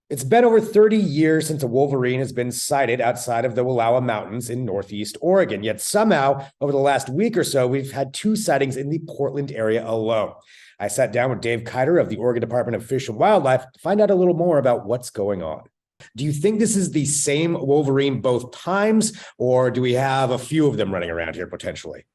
It's been over 30 years since a wolverine has been sighted outside of the Wallowa Mountains in Northeast Oregon. Yet somehow, over the last week or so, we've had two sightings in the Portland area alone. I sat down with Dave Kiter of the Oregon Department of Fish and Wildlife to find out a little more about what's going on. Do you think this is the same wolverine both times, or do we have a few of them running around here potentially?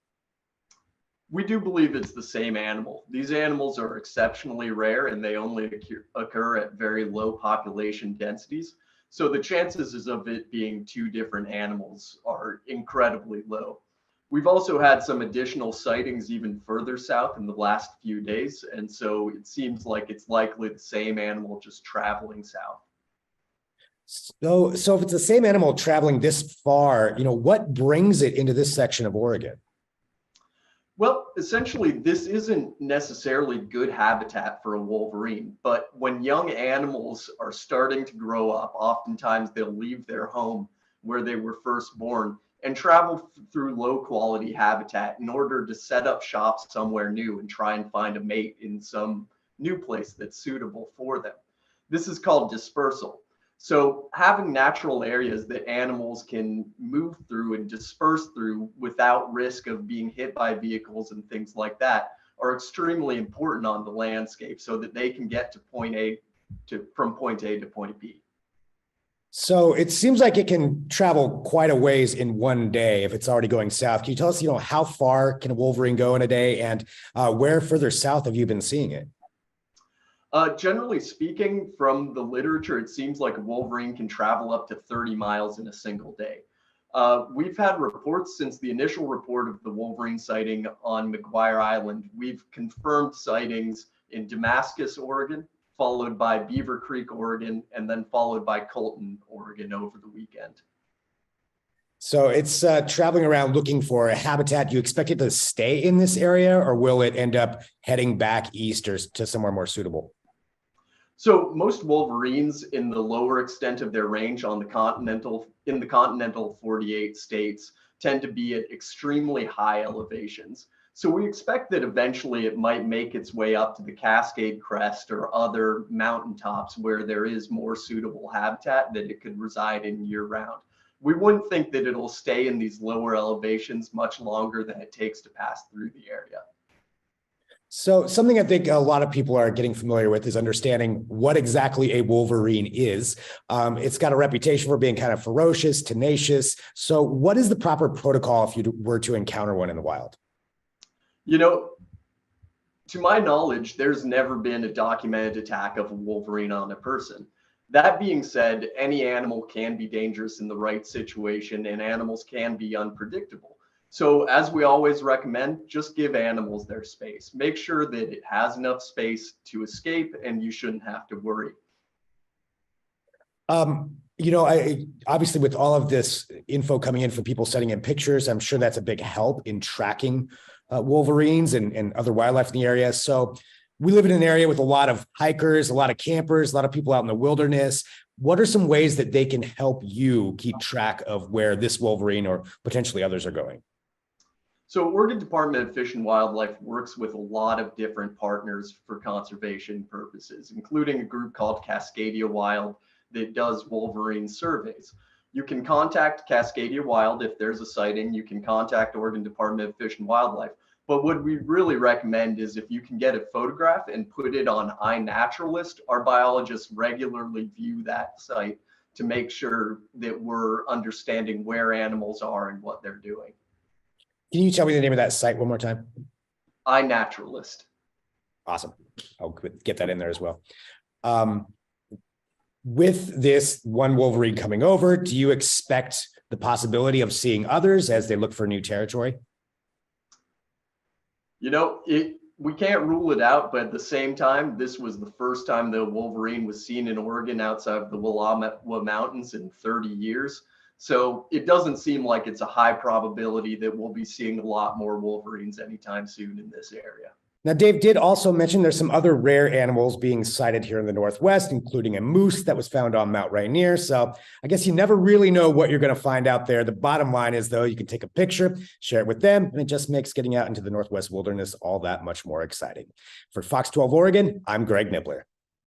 We do believe it's the same animal. These animals are exceptionally rare and they only occur at very low population densities. So the chances of it being two different animals are incredibly low. We've also had some additional sightings even further south in the last few days. And so it seems like it's likely the same animal just traveling south. So if it's the same animal traveling this far, what brings it into this section of Oregon? Well, essentially, this isn't necessarily good habitat for a wolverine, but when young animals are starting to grow up, oftentimes they'll leave their home where they were first born and travel through low quality habitat in order to set up shop somewhere new and try and find a mate in some new place that's suitable for them. This is called dispersal. So having natural areas that animals can move through and disperse through without risk of being hit by vehicles and things like that are extremely important on the landscape so that they can get from point A to point B. So it seems like it can travel quite a ways in one day if it's already going south. Can you tell us, how far can a wolverine go in a day, and where further south have you been seeing it? Generally speaking, from the literature, it seems like a wolverine can travel up to 30 miles in a single day. We've had reports since the initial report of the wolverine sighting on McGuire Island. We've confirmed sightings in Damascus, Oregon, followed by Beaver Creek, Oregon, and then followed by Colton, Oregon over the weekend. So it's traveling around looking for a habitat. Do you expect it to stay in this area, or will it end up heading back east or to somewhere more suitable? So most wolverines in the lower extent of their range in the continental 48 states tend to be at extremely high elevations. So we expect that eventually it might make its way up to the Cascade Crest or other mountaintops where there is more suitable habitat that it could reside in year round. We wouldn't think that it'll stay in these lower elevations much longer than it takes to pass through the area. So something I think a lot of people are getting familiar with is understanding what exactly a wolverine is. It's got a reputation for being kind of ferocious, tenacious. So what is the proper protocol if you were to encounter one in the wild? To my knowledge, there's never been a documented attack of a wolverine on a person. That being said, any animal can be dangerous in the right situation, and animals can be unpredictable. So as we always recommend, just give animals their space. Make sure that it has enough space to escape and you shouldn't have to worry. I obviously, with all of this info coming in from people sending in pictures, I'm sure that's a big help in tracking wolverines and other wildlife in the area. So we live in an area with a lot of hikers, a lot of campers, a lot of people out in the wilderness. What are some ways that they can help you keep track of where this wolverine or potentially others are going? So Oregon Department of Fish and Wildlife works with a lot of different partners for conservation purposes, including a group called Cascadia Wild that does wolverine surveys. You can contact Cascadia Wild if there's a sighting. You can contact Oregon Department of Fish and Wildlife. But what we really recommend is if you can get a photograph and put it on iNaturalist, our biologists regularly view that site to make sure that we're understanding where animals are and what they're doing. Can you tell me the name of that site one more time? iNaturalist. Awesome. I'll get that in there as well. With this one wolverine coming over, do you expect the possibility of seeing others as they look for new territory? We can't rule it out, but at the same time, this was the first time the wolverine was seen in Oregon outside of the Wallowa Mountains in 30 years. So it doesn't seem like it's a high probability that we'll be seeing a lot more wolverines anytime soon in this area. Now, Dave did also mention there's some other rare animals being sighted here in the Northwest, including a moose that was found on Mount Rainier. So I guess you never really know what you're going to find out there. The bottom line is, though, you can take a picture, share it with them, and it just makes getting out into the Northwest wilderness all that much more exciting. For Fox 12 Oregon, I'm Greg Nibbler.